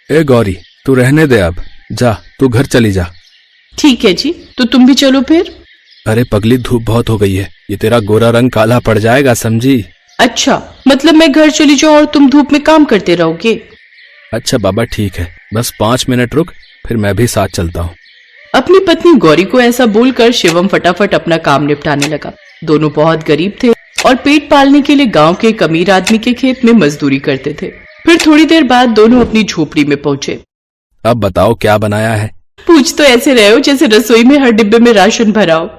ए गौरी, तू रहने दे अब, जा तू घर चली जा। ठीक है जी, तो तुम भी चलो फिर। अरे पगली, धूप बहुत हो गई है, ये तेरा गोरा रंग काला पड़ जाएगा, समझी? अच्छा, मतलब मैं घर चली जाऊं और तुम धूप में काम करते रहोगे? अच्छा बाबा ठीक है, बस 5 मिनट रुक, फिर मैं भी साथ चलता हूँ। अपनी पत्नी गौरी को ऐसा बोलकर शिवम फटाफट अपना काम निपटाने लगा। दोनों बहुत गरीब थे और पेट पालने के लिए गांव के एक अमीर आदमी के खेत में मजदूरी करते थे। फिर थोड़ी देर बाद दोनों अपनी झोपड़ी में पहुंचे। अब बताओ क्या बनाया है? पूछ तो ऐसे रहे हो जैसे रसोई में हर डिब्बे में राशन भरा हो।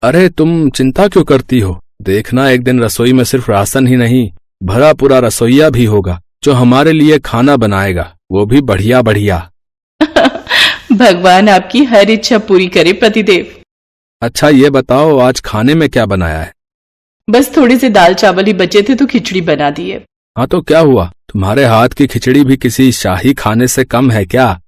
अरे तुम चिंता क्यों करती हो? देखना एक दिन रसोई में सिर्फ राशन ही नहीं, भरा पूरा रसोईया भी होगा जो हमारे लिए खाना बनाएगा, वो भी बढ़िया बढ़िया। भगवान आपकी हर इच्छा पूरी करे प्रतिदेव। अच्छा ये बताओ आज खाने में क्या बनाया है? बस थोड़े से दाल चावल ही बचे थे तो खिचड़ी बना दी है। हाँ तो क्या हुआ, तुम्हारे हाथ की खिचड़ी भी किसी शाही खाने से कम है क्या?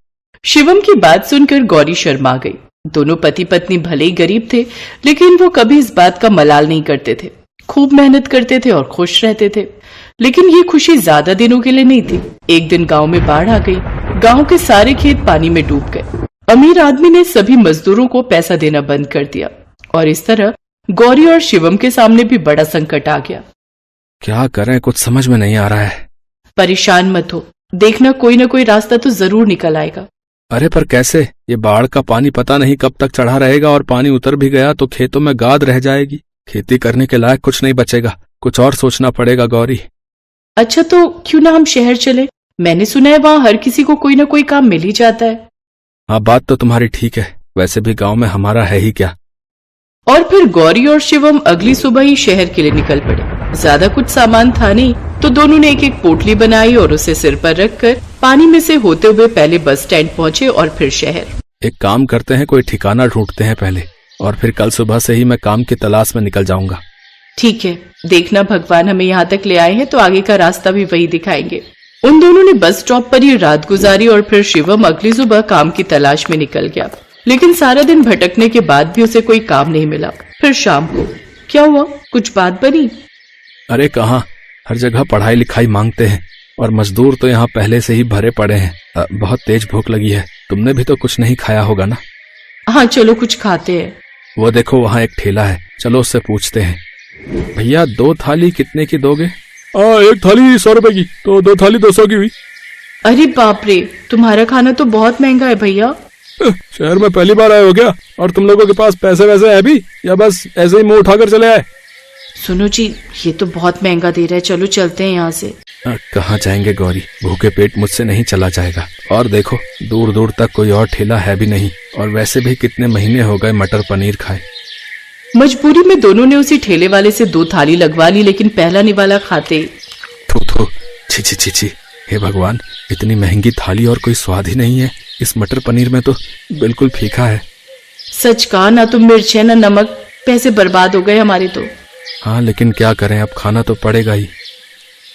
शिवम की बात सुनकर गौरी शर्मा गई। दोनों पति पत्नी भले ही गरीब थे, लेकिन वो कभी इस बात का मलाल नहीं करते थे। खूब मेहनत करते थे और खुश रहते थे। लेकिन ये खुशी ज्यादा दिनों के लिए नहीं थी। एक दिन गांव में बाढ़ आ गई। गांव के सारे खेत पानी में डूब गए। अमीर आदमी ने सभी मजदूरों को पैसा देना बंद कर दिया और इस तरह गौरी और शिवम के सामने भी बड़ा संकट आ गया। क्या करें, कुछ समझ में नहीं आ रहा है। परेशान मत हो, देखना कोई ना कोई रास्ता तो जरूर निकल आएगा। अरे पर कैसे? ये बाढ़ का पानी पता नहीं कब तक चढ़ा रहेगा और पानी उतर भी गया तो खेतों में गाद रह जाएगी, खेती करने के लायक कुछ नहीं बचेगा। कुछ और सोचना पड़ेगा गौरी। अच्छा तो क्यों ना हम शहर चले? मैंने सुना है वहाँ हर किसी को कोई ना कोई काम मिल ही जाता है। हाँ बात तो तुम्हारी ठीक है, वैसे भी गांव में हमारा है ही क्या। और फिर गौरी और शिवम अगली सुबह ही शहर के लिए निकल पड़े। ज्यादा कुछ सामान था नहीं तो दोनों ने एक एक पोटली बनाई और उसे सिर पर रखकर पानी में से होते हुए पहले बस स्टैंड पहुंचे और फिर शहर। एक काम करते हैं, कोई ठिकाना ढूंढते हैं पहले, और फिर कल सुबह से ही मैं काम की तलाश में निकल जाऊंगा। ठीक है, देखना भगवान हमें यहाँ तक ले आए हैं तो आगे का रास्ता भी वही दिखाएंगे। उन दोनों ने बस स्टॉप पर ही रात गुजारी और फिर शिवम अगली सुबह काम की तलाश में निकल गया। लेकिन सारा दिन भटकने के बाद भी उसे कोई काम नहीं मिला। फिर शाम को क्या हुआ, कुछ बात बनी? अरे कहाँ, हर जगह पढ़ाई लिखाई मांगते हैं और मजदूर तो यहाँ पहले से ही भरे पड़े हैं। बहुत तेज भूख लगी है, तुमने भी तो कुछ नहीं खाया होगा ना? हाँ चलो कुछ खाते हैं। वो देखो वहाँ एक ठेला है, चलो उससे पूछते हैं। भैया 2 थाली कितने की दोगे? एक थाली 100 रुपए की, तो 2 थाली 200 की हुई। अरे बाप रे, तुम्हारा खाना तो बहुत महंगा है भैया। शहर में पहली बार आए हो क्या? और तुम लोगों के पास पैसे वैसे है भी या बस ऐसे ही मुंह उठाकर चले आए? सुनो जी, ये तो बहुत महंगा दे रहा है, चलो चलते हैं यहाँ से। कहाँ जाएंगे गौरी, भूखे पेट मुझसे नहीं चला जाएगा। और देखो दूर दूर तक कोई और ठेला है भी नहीं, और वैसे भी कितने महीने हो गए मटर पनीर खाए। मजबूरी में दोनों ने उसी ठेले वाले से 2 थाली लगवा ली, लेकिन पहला निवाला खाते थू छी छी छी छी, हे भगवान, इतनी महंगी थाली और कोई स्वाद ही नहीं है। इस मटर पनीर में तो बिल्कुल फीका है। सच कहा, ना तो मिर्च है ना नमक, पैसे बर्बाद हो गए हमारे तो। हाँ लेकिन क्या करें, अब खाना तो पड़ेगा ही।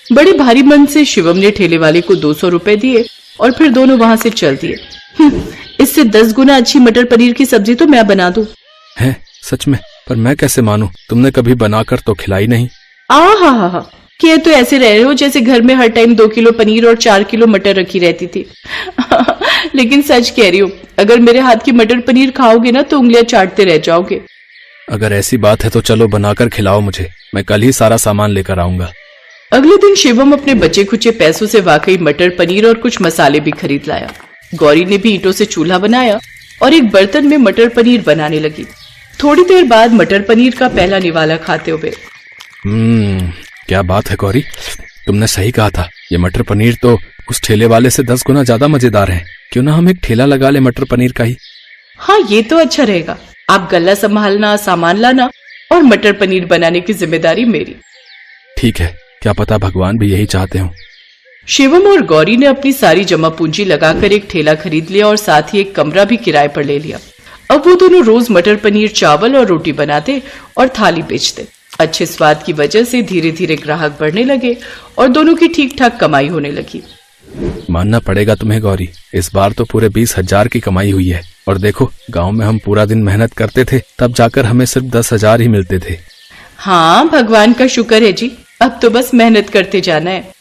बड़े भारी मन से शिवम ने ठेले वाले को 200 रुपए दिए और फिर दोनों वहां से चल दिए। इससे 10 गुना अच्छी मटर पनीर की सब्जी तो मैं बना दूं। है सच में? पर मैं कैसे मानूं, तुमने कभी बनाकर तो खिलाई नहीं। हा कि तो ऐसे रह रहे हो जैसे घर में हर टाइम 2 किलो पनीर और 4 किलो मटर रखी रहती थी। लेकिन सच कह रही हूँ, अगर मेरे हाथ की मटर पनीर खाओगे ना तो उंगलियां चाटते रह जाओगे। अगर ऐसी बात है तो चलो बनाकर खिलाओ मुझे, मैं कल ही सारा सामान लेकर आऊंगा। अगले दिन शिवम अपने बचे खुचे पैसों से वाकई मटर पनीर और कुछ मसाले भी खरीद लाया। गौरी ने भी ईंटों से चूल्हा बनाया और एक बर्तन में मटर पनीर बनाने लगी। थोड़ी देर बाद मटर पनीर का पहला निवाला खाते हुए, क्या बात है गौरी, तुमने सही कहा था। ये मटर पनीर तो उस ठेले वाले से 10 गुना ज्यादा मजेदार है। क्यों ना हम एक ठेला लगा ले मटर पनीर का ही। हाँ ये तो अच्छा रहेगा। आप गल्ला संभालना, सामान लाना और मटर पनीर बनाने की जिम्मेदारी मेरी। ठीक है, क्या पता भगवान भी यही चाहते हो। शिवम और गौरी ने अपनी सारी जमा पूंजी लगाकर एक ठेला खरीद लिया और साथ ही एक कमरा भी किराए पर ले लिया। अब वो दोनों रोज मटर पनीर, चावल और रोटी बनाते और थाली बेचते। अच्छे स्वाद की वजह से धीरे धीरे ग्राहक बढ़ने लगे और दोनों की ठीक ठाक कमाई होने लगी। मानना पड़ेगा तुम्हें गौरी, इस बार तो पूरे 20,000 की कमाई हुई है। और देखो गांव में हम पूरा दिन मेहनत करते थे, तब जाकर हमें सिर्फ 10,000 ही मिलते थे। हाँ भगवान का शुक्र है जी, अब तो बस मेहनत करते जाना है।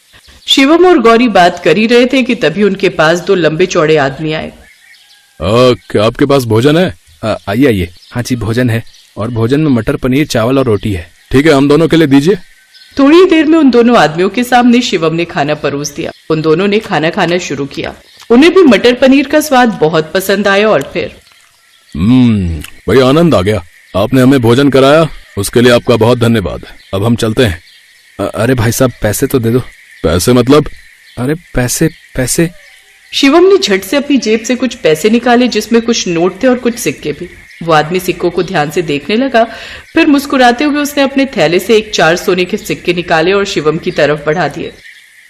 शिवम और गौरी बात कर ही रहे थे कि तभी उनके पास दो लंबे चौड़े आदमी आए। क्या आपके पास भोजन है? आइए आइए। हाँ जी, भोजन है, और भोजन में मटर पनीर चावल और रोटी है। ठीक है, हम दोनों के लिए दीजिए। थोड़ी देर में उन दोनों आदमियों के सामने शिवम ने खाना परोस दिया। उन दोनों ने खाना खाना शुरू किया। उन्हें भी मटर पनीर का स्वाद बहुत पसंद आया और फिर भाई आनंद आ गया। आपने हमें भोजन कराया, उसके लिए आपका बहुत धन्यवाद। अब हम चलते हैं। अरे भाई साहब, पैसे तो दे दो। पैसे मतलब? अरे पैसे पैसे। शिवम ने झट से अपनी जेब से कुछ पैसे निकाले, जिसमें कुछ नोट थे और कुछ सिक्के भी। वो आदमी सिक्कों को ध्यान से देखने लगा, फिर मुस्कुराते हुए उसने अपने थैले से 4 सोने के सिक्के निकाले और शिवम की तरफ बढ़ा दिए।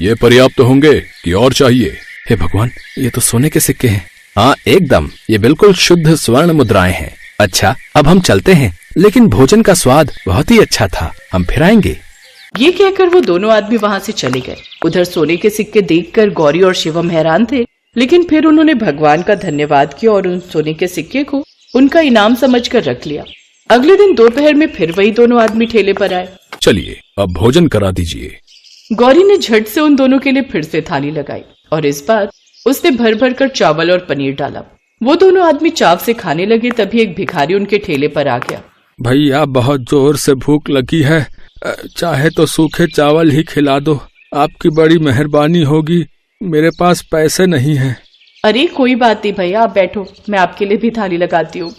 ये पर्याप्त होंगे कि और चाहिए? हे भगवान, ये तो सोने के सिक्के हैं। हाँ एकदम, ये बिल्कुल शुद्ध स्वर्ण मुद्राएं हैं। अच्छा, अब हम चलते हैं, लेकिन भोजन का स्वाद बहुत ही अच्छा था, हम फिर आएंगे। ये कहकर वो दोनों आदमी वहाँ से चले गए। उधर सोने के सिक्के देखकर गौरी और शिवम हैरान थे, लेकिन फिर उन्होंने भगवान का धन्यवाद किया और उन सोने के सिक्के को उनका इनाम समझकर रख लिया। अगले दिन दोपहर में फिर वही दोनों आदमी ठेले पर आए। चलिए, अब भोजन करा दीजिए। गौरी ने झट से उन दोनों के लिए फिर से थाली लगाई और इस बार उसने भर भर कर चावल और पनीर डाला। वो दोनों आदमी चाव से खाने लगे, तभी एक भिखारी उनके ठेले पर आ गया। भैया, बहुत जोर से भूख लगी है, चाहे तो सूखे चावल ही खिला दो, आपकी बड़ी मेहरबानी होगी, मेरे पास पैसे नहीं हैं। अरे कोई बात नहीं भैया, आप बैठो, मैं आपके लिए भी थाली लगाती हूँ।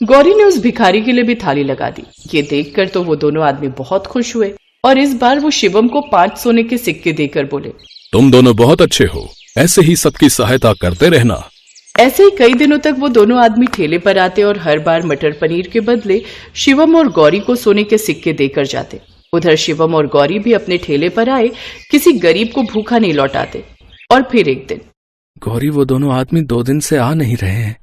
गौरी ने उस भिखारी के लिए भी थाली लगा दी। ये देखकर तो वो दोनों आदमी बहुत खुश हुए और इस बार वो शिवम को 5 सोने के सिक्के देकर बोले, तुम दोनों बहुत अच्छे हो, ऐसे ही सबकी सहायता करते रहना। ऐसे ही कई दिनों तक वो दोनों आदमी ठेले पर आते और हर बार मटर पनीर के बदले शिवम और गौरी को सोने के सिक्के देकर जाते। उधर शिवम और गौरी भी अपने ठेले पर आए, किसी गरीब को भूखा नहीं लौटाते। और फिर एक दिन, गौरी, वो दोनों आदमी 2 दिन से आ नहीं रहे हैं।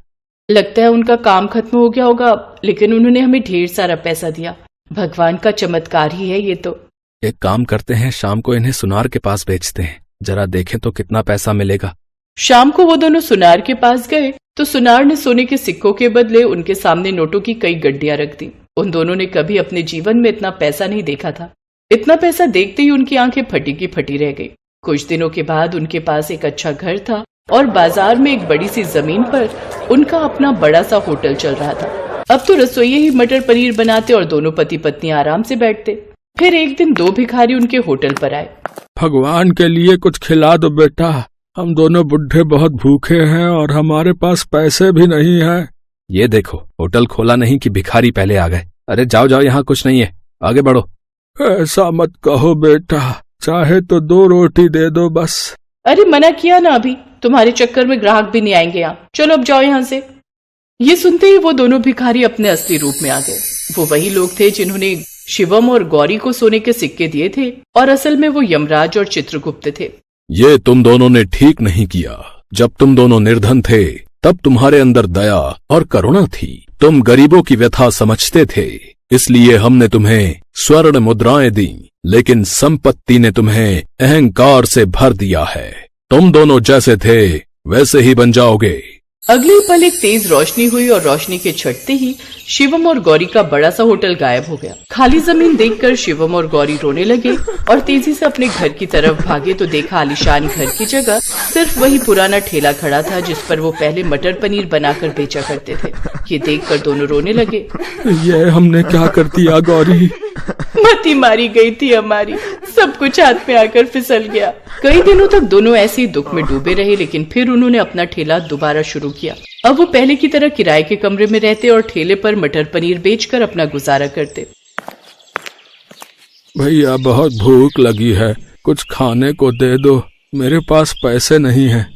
लगता है उनका काम खत्म हो गया होगा, लेकिन उन्होंने हमें ढेर सारा पैसा दिया। भगवान का चमत्कार ही है ये तो। एक काम करते हैं, शाम को इन्हें सुनार के पास बेचते हैं, जरा देखें तो कितना पैसा मिलेगा। शाम को वो दोनों सुनार के पास गए तो सुनार ने सोने के सिक्कों के बदले उनके सामने नोटों की कई गड्डियां रख दी। उन दोनों ने कभी अपने जीवन में इतना पैसा नहीं देखा था। इतना पैसा देखते ही उनकी आंखें फटी की फटी रह गई। कुछ दिनों के बाद उनके पास एक अच्छा घर था और बाजार में एक बड़ी सी जमीन पर उनका अपना बड़ा सा होटल चल रहा था। अब तो रसोइये ही मटर पनीर बनाते और दोनों पति पत्नी आराम से बैठते। फिर एक दिन 2 भिखारी उनके होटल पर आए। भगवान के लिए कुछ खिला दो बेटा, हम दोनों बुढ़े बहुत भूखे हैं और हमारे पास पैसे भी नहीं हैं। ये देखो, होटल खोला नहीं कि भिखारी पहले आ गए। अरे जाओ जाओ, यहाँ कुछ नहीं है, आगे बढ़ो। ऐसा मत कहो बेटा, चाहे तो 2 रोटी दे दो बस। अरे मना किया ना, अभी तुम्हारे चक्कर में ग्राहक भी नहीं आएंगे यहाँ, चलो अब जाओ यहाँ से। ये सुनते ही वो दोनों भिखारी अपने असली रूप में आ गए। वो वही लोग थे जिन्होंने शिवम और गौरी को सोने के सिक्के दिए थे और असल में वो यमराज और चित्रगुप्त थे। ये तुम दोनों ने ठीक नहीं किया। जब तुम दोनों निर्धन थे तब तुम्हारे अंदर दया और करुणा थी। तुम गरीबों की व्यथा समझते थे, इसलिए हमने तुम्हें स्वर्ण मुद्राएं दी, लेकिन संपत्ति ने तुम्हें अहंकार से भर दिया है। तुम दोनों जैसे थे वैसे ही बन जाओगे। अगले पल एक तेज रोशनी हुई और रोशनी के छटते ही शिवम और गौरी का बड़ा सा होटल गायब हो गया। खाली जमीन देखकर शिवम और गौरी रोने लगे और तेजी से अपने घर की तरफ भागे तो देखा आलीशान घर की जगह सिर्फ वही पुराना ठेला खड़ा था जिस पर वो पहले मटर पनीर बनाकर बेचा करते थे। ये देखकर दोनों रोने लगे। ये हमने क्या कर दिया गौरी? मती मारी गई थी हमारी, सब कुछ हाथ में आकर फिसल गया। कई दिनों तक दोनों ऐसे ही दुख में डूबे रहे, लेकिन फिर उन्होंने अपना ठेला दोबारा शुरू किया। अब वो पहले की तरह किराए के कमरे में रहते और ठेले पर मटर पनीर बेचकर अपना गुजारा करते। भैया, बहुत भूख लगी है, कुछ खाने को दे दो, मेरे पास पैसे नहीं हैं।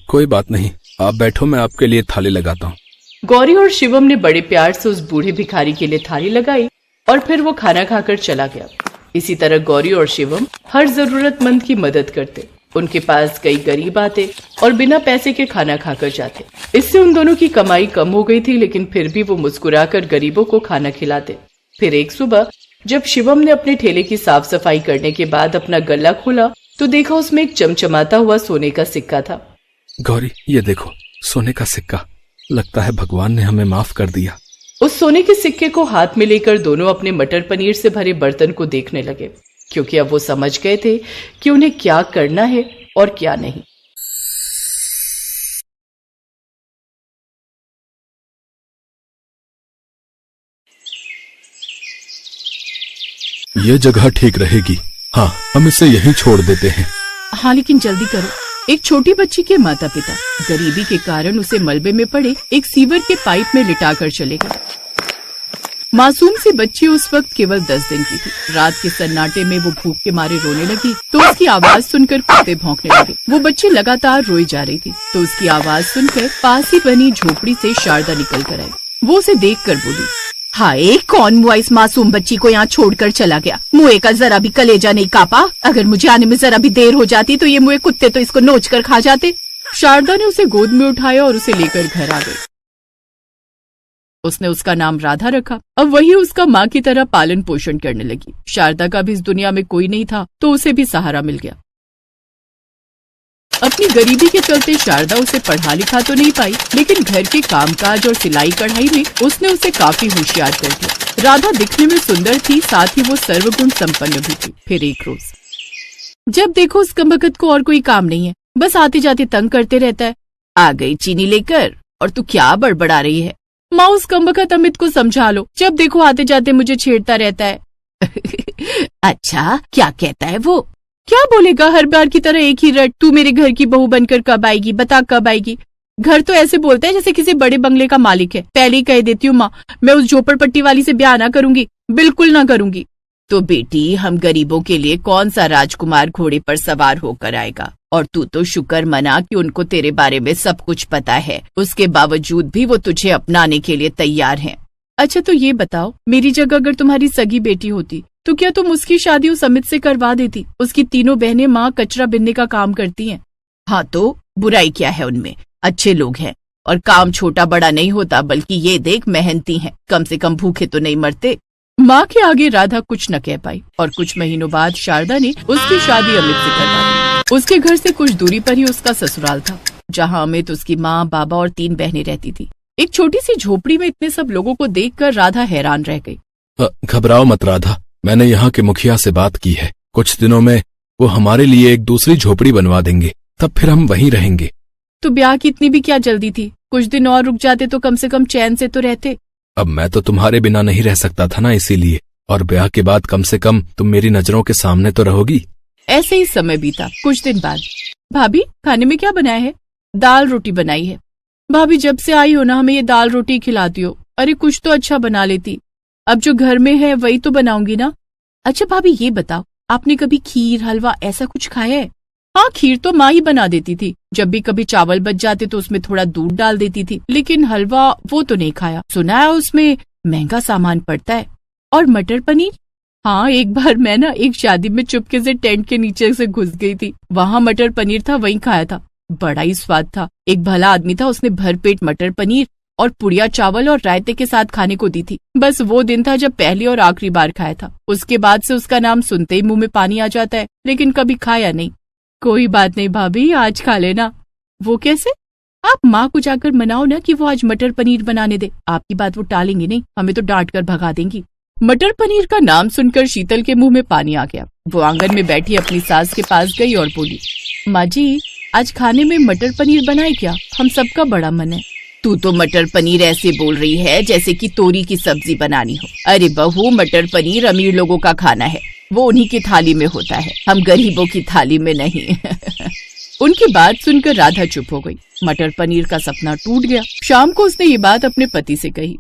कोई बात नहीं, आप बैठो, मैं आपके लिए थाली लगाता हूँ। गौरी और शिवम ने बड़े प्यार से उस बूढ़े भिखारी के लिए थाली लगाई और फिर वो खाना खाकर चला गया। इसी तरह गौरी और शिवम हर जरूरतमंद की मदद करते। उनके पास कई गरीब आते और बिना पैसे के खाना खाकर जाते। इससे उन दोनों की कमाई कम हो गई थी, लेकिन फिर भी वो मुस्कुराकर गरीबों को खाना खिलाते। फिर एक सुबह जब शिवम ने अपने ठेले की साफ सफाई करने के बाद अपना गल्ला खोला तो देखा उसमें एक चमचमाता हुआ सोने का सिक्का था। गौरी, ये देखो, सोने का सिक्का, लगता है भगवान ने हमें माफ कर दिया। उस सोने के सिक्के को हाथ में लेकर दोनों अपने मटर पनीर से भरे बर्तन को देखने लगे। क्योंकि अब वो समझ गए थे कि उन्हें क्या करना है और क्या नहीं। ये जगह ठीक रहेगी। हाँ, हम इसे यहीं छोड़ देते हैं। हाँ, लेकिन जल्दी करो। एक छोटी बच्ची के माता पिता गरीबी के कारण उसे मलबे में पड़े एक सीवर के पाइप में लिटाकर चले गए। मासूम सी बच्ची उस वक्त केवल 10 दिन की थी। रात के सन्नाटे में वो भूख के मारे रोने लगी तो उसकी आवाज सुनकर कुत्ते भौंकने लगे। वो बच्ची लगातार रोई जा रही थी तो उसकी आवाज सुनकर पास ही बनी झोपड़ी से शारदा निकल कर आई। वो उसे देखकर बोली, हाय, कौन मुआ इस मासूम बच्ची को यहाँ छोड़कर चला गया? मुए का जरा भी कलेजा नहीं कापा। अगर मुझे आने में जरा भी देर हो जाती तो ये मुए कुत्ते तो इसको नोच कर खा जाते। शारदा ने उसे गोद में उठाया और उसे लेकर घर आ गई। उसने उसका नाम राधा रखा। अब वही उसका माँ की तरह पालन पोषण करने लगी। शारदा का भी इस दुनिया में कोई नहीं था तो उसे भी सहारा मिल गया। अपनी गरीबी के चलते शारदा उसे पढ़ा लिखा तो नहीं पाई, लेकिन घर के कामकाज और सिलाई कढ़ाई में उसने उसे काफी होशियार कर दिया। राधा दिखने में सुंदर थी, साथ ही वो सर्वगुण संपन्न भी थी। फिर एक रोज जब देखो उस कमबख्त को और कोई काम नहीं है, बस आते जाते तंग करते रहता है। आ गई चीनी लेकर, और तू क्या बड़बड़ा रही है? माँ, उस कमबख्त अमित को समझा लो, जब देखो आते जाते मुझे छेड़ता रहता है। अच्छा, क्या कहता है वो? क्या बोलेगा, हर बार की तरह एक ही रट, तू मेरे घर की बहू बनकर कब आएगी, बता कब आएगी। घर तो ऐसे बोलता है जैसे किसी बड़े बंगले का मालिक है। पहले ही कह देती हूँ माँ, मैं उस झोपड़पट्टी वाली से ब्याह ना करूंगी, बिल्कुल ना करूंगी। तो बेटी, हम गरीबों के लिए कौन सा राजकुमार घोड़े पर सवार होकर आएगा? और तू तो शुक्र मना कि उनको तेरे बारे में सब कुछ पता है, उसके बावजूद भी वो तुझे अपनाने के लिए तैयार हैं। अच्छा, तो ये बताओ, मेरी जगह अगर तुम्हारी सगी बेटी होती तो क्या तुम उसकी शादी उस अमित से करवा देती? उसकी तीनों बहनें माँ कचरा बिनने का काम करती हैं। हाँ, तो बुराई क्या है उनमें? अच्छे लोग हैं और काम छोटा बड़ा नहीं होता, बल्कि ये देख मेहनती हैं, कम से कम भूखे तो नहीं मरते। माँ के आगे राधा कुछ न कह पाई और कुछ महीनों बाद शारदा ने उसकी शादी अमित से करवा दी। उसके घर से कुछ दूरी पर ही उसका ससुराल था, जहाँ अमित, उसकी माँ, बाबा और 3 बहनें रहती थी। एक छोटी सी झोपड़ी में इतने सब लोगों को देखकर राधा हैरान रह गई। घबराओ मत राधा, मैंने यहाँ के मुखिया से बात की है। कुछ दिनों में वो हमारे लिए एक दूसरी झोपड़ी बनवा देंगे, तब फिर हम वहीं रहेंगे। तो ब्याह की इतनी भी क्या जल्दी थी? कुछ दिन और रुक जाते तो कम से कम चैन से तो रहते। अब मैं तो तुम्हारे बिना नहीं रह सकता था ना, इसीलिए। और ब्याह के बाद कम से कम तुम मेरी नजरों के सामने तो रहोगी। ऐसे ही समय बीता। कुछ दिन बाद, भाभी खाने में क्या बनाया है? दाल रोटी बनाई है। भाभी, जब से आई हो ना, हमें ये दाल रोटी खिलाती हो। अरे कुछ तो अच्छा बना लेती, अब जो घर में है वही तो बनाऊंगी ना। अच्छा भाभी, ये बताओ, आपने कभी खीर, हलवा ऐसा कुछ खाया है? हाँ, खीर तो माँ ही बना देती थी। जब भी कभी चावल बच जाते तो उसमें थोड़ा दूध डाल देती थी, लेकिन हलवा वो तो नहीं खाया। सुना है उसमें महंगा सामान पड़ता है। और मटर पनीर? हाँ, एक बार मैं ना एक शादी में चुपके से टेंट के नीचे से घुस गई थी, वहाँ मटर पनीर था, वहीं खाया था। बड़ा ही स्वाद था। एक भला आदमी था, उसने भरपेट मटर पनीर और पुड़िया चावल और रायते के साथ खाने को दी थी। बस वो दिन था जब पहली और आखिरी बार खाया था। उसके बाद से उसका नाम सुनते ही मुंह में पानी आ जाता है, लेकिन कभी खाया नहीं। कोई बात नहीं भाभी, आज खा लेना। वो कैसे? आप माँ को जाकर मनाओ ना कि वो आज मटर पनीर बनाने दे। आपकी बात वो टालेंगी नहीं, हमें तो डांट कर भगा देंगी। मटर पनीर का नाम सुनकर शीतल के मुंह में पानी आ गया। वो आंगन में बैठी अपनी सास के पास गई और बोली, माँ जी, आज खाने में मटर पनीर बनाए क्या? हम सबका बड़ा मन है। तू तो मटर पनीर ऐसे बोल रही है जैसे कि तोरी की सब्जी बनानी हो। अरे बहू, मटर पनीर अमीर लोगों का खाना है, वो उन्हीं की थाली में होता है, हम गरीबों की थाली में नहीं। उनकी बात सुनकर राधा चुप हो गई। मटर पनीर का सपना टूट गया। शाम को उसने ये बात अपने पति से कही।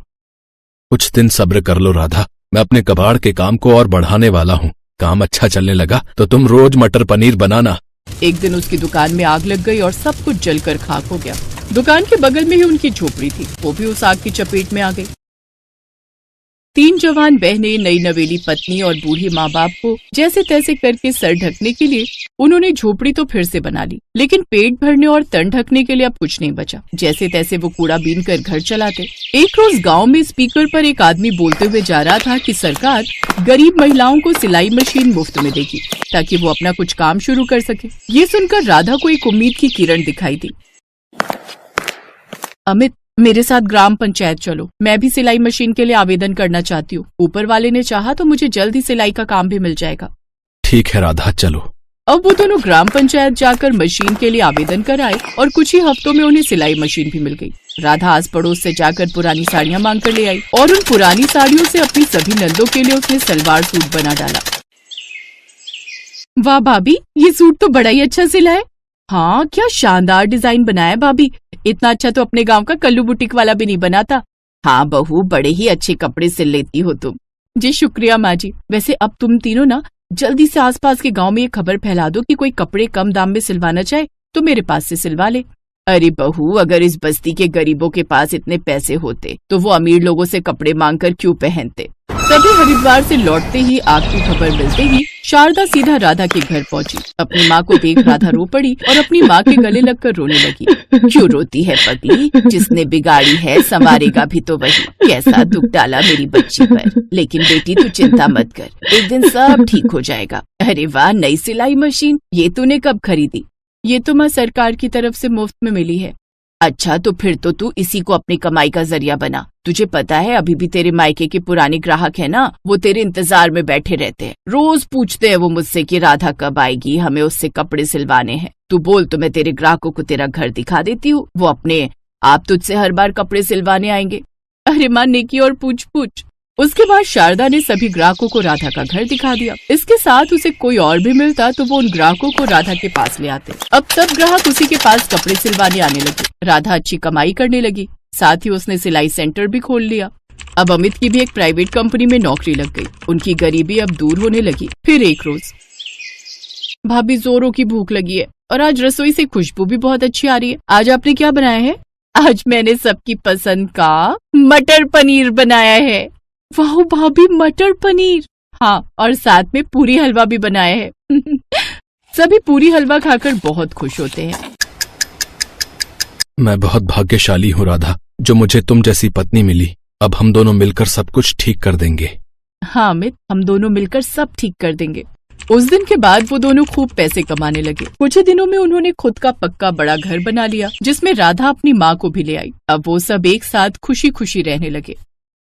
कुछ दिन सब्र कर लो राधा, मैं अपने कबाड़ के काम को और बढ़ाने वाला हूँ। काम अच्छा चलने लगा तो तुम रोज मटर पनीर बनाना। एक दिन उसकी दुकान में आग लग गई और सब कुछ जलकर खाक हो गया। दुकान के बगल में ही उनकी झोपड़ी थी, वो भी उस आग की चपेट में आ गई। 3 जवान बहनें, नई नवेली पत्नी और बूढ़े माँ बाप को जैसे तैसे करके सर ढकने के लिए उन्होंने झोपड़ी तो फिर से बना ली, लेकिन पेट भरने और तन ढकने के लिए अब कुछ नहीं बचा। जैसे तैसे वो कूड़ा बीन कर घर चलाते। एक रोज गांव में स्पीकर पर एक आदमी बोलते हुए जा रहा था कि सरकार गरीब महिलाओं को सिलाई मशीन मुफ्त में देगी ताकि वो अपना कुछ काम शुरू कर सके। ये सुनकर राधा को एक उम्मीद की किरण दिखाई दी। अमित, मेरे साथ ग्राम पंचायत चलो, मैं भी सिलाई मशीन के लिए आवेदन करना चाहती हूँ। ऊपर वाले ने चाहा तो मुझे जल्द ही सिलाई का काम भी मिल जाएगा। ठीक है राधा, चलो। अब वो दोनों ग्राम पंचायत जाकर मशीन के लिए आवेदन कराए और कुछ ही हफ्तों में उन्हें सिलाई मशीन भी मिल गई। राधा आस पड़ोस से जाकर पुरानी साड़ियाँ मांग कर ले आई और उन पुरानी साड़ियों से अपनी सभी नंदों के लिए उसने सलवार सूट बना डाला। वाह भाभी, ये सूट तो बड़ा ही अच्छा सिला है। हाँ, क्या शानदार डिजाइन बनाया भाभी, इतना अच्छा तो अपने गांव का कल्लू बुटीक वाला भी नहीं बनाता। हाँ बहू, बड़े ही अच्छे कपड़े सिल लेती हो तुम। जी शुक्रिया माँ जी। वैसे अब तुम तीनों ना जल्दी से आसपास के गांव में ये खबर फैला दो कि कोई कपड़े कम दाम में सिलवाना चाहे तो मेरे पास से सिलवा ले। अरे बहू, अगर इस बस्ती के गरीबों के पास इतने पैसे होते तो वो अमीर लोगों से कपड़े मांगकर क्यों पहनते। तभी हरिद्वार से लौटते ही आग की खबर मिलते ही शारदा सीधा राधा के घर पहुंची। अपनी माँ को देख राधा रो पड़ी और अपनी माँ के गले लगकर रोने लगी। क्यों रोती है पगली, जिसने बिगाड़ी है संवारेगा भी तो वही। कैसा दुख डाला मेरी बच्ची पर। लेकिन बेटी तू चिंता मत कर, एक दिन सब ठीक हो जाएगा। अरे वाह, नई सिलाई मशीन, ये तूने कब खरीदी? ये तो माँ सरकार की तरफ से मुफ्त में मिली है। अच्छा, तो फिर तो तू इसी को अपनी कमाई का जरिया बना। तुझे पता है अभी भी तेरे मायके के पुराने ग्राहक है ना, वो तेरे इंतजार में बैठे रहते हैं। रोज पूछते हैं वो मुझसे कि राधा कब आएगी, हमें उससे कपड़े सिलवाने हैं। तू बोल तो मैं तेरे ग्राहकों को तेरा घर दिखा देती हूँ, वो अपने आप तुझसे हर बार कपड़े सिलवाने आएंगे। अरे माँ, नेकी और पूछ पूछ। उसके बाद शारदा ने सभी ग्राहकों को राधा का घर दिखा दिया। इसके साथ उसे कोई और भी मिलता तो वो उन ग्राहकों को राधा के पास ले आते। अब सब ग्राहक उसी के पास कपड़े सिलवाने आने लगे। राधा अच्छी कमाई करने लगी, साथ ही उसने सिलाई सेंटर भी खोल लिया। अब अमित की भी एक प्राइवेट कंपनी में नौकरी लग गई। उनकी गरीबी अब दूर होने लगी। फिर एक रोज, भाभी जोरों की भूख लगी है और आज रसोई से खुशबू भी बहुत अच्छी आ रही है। आज आपने क्या बनाया है? आज मैंने सबकी पसंद का मटर पनीर बनाया है। वाह भाभी, मटर पनीर। हाँ, और साथ में पूरी हलवा भी बनाया है। सभी पूरी हलवा खाकर बहुत खुश होते हैं। मैं बहुत भाग्यशाली हूँ राधा, जो मुझे तुम जैसी पत्नी मिली। अब हम दोनों मिलकर सब कुछ ठीक कर देंगे। हाँ अमित, हम दोनों मिलकर सब ठीक कर देंगे। उस दिन के बाद वो दोनों खूब पैसे कमाने लगे। कुछ ही दिनों में उन्होंने खुद का पक्का बड़ा घर बना लिया, जिसमें राधा अपनी माँ को भी ले आई। अब वो सब एक साथ खुशी खुशी रहने लगे।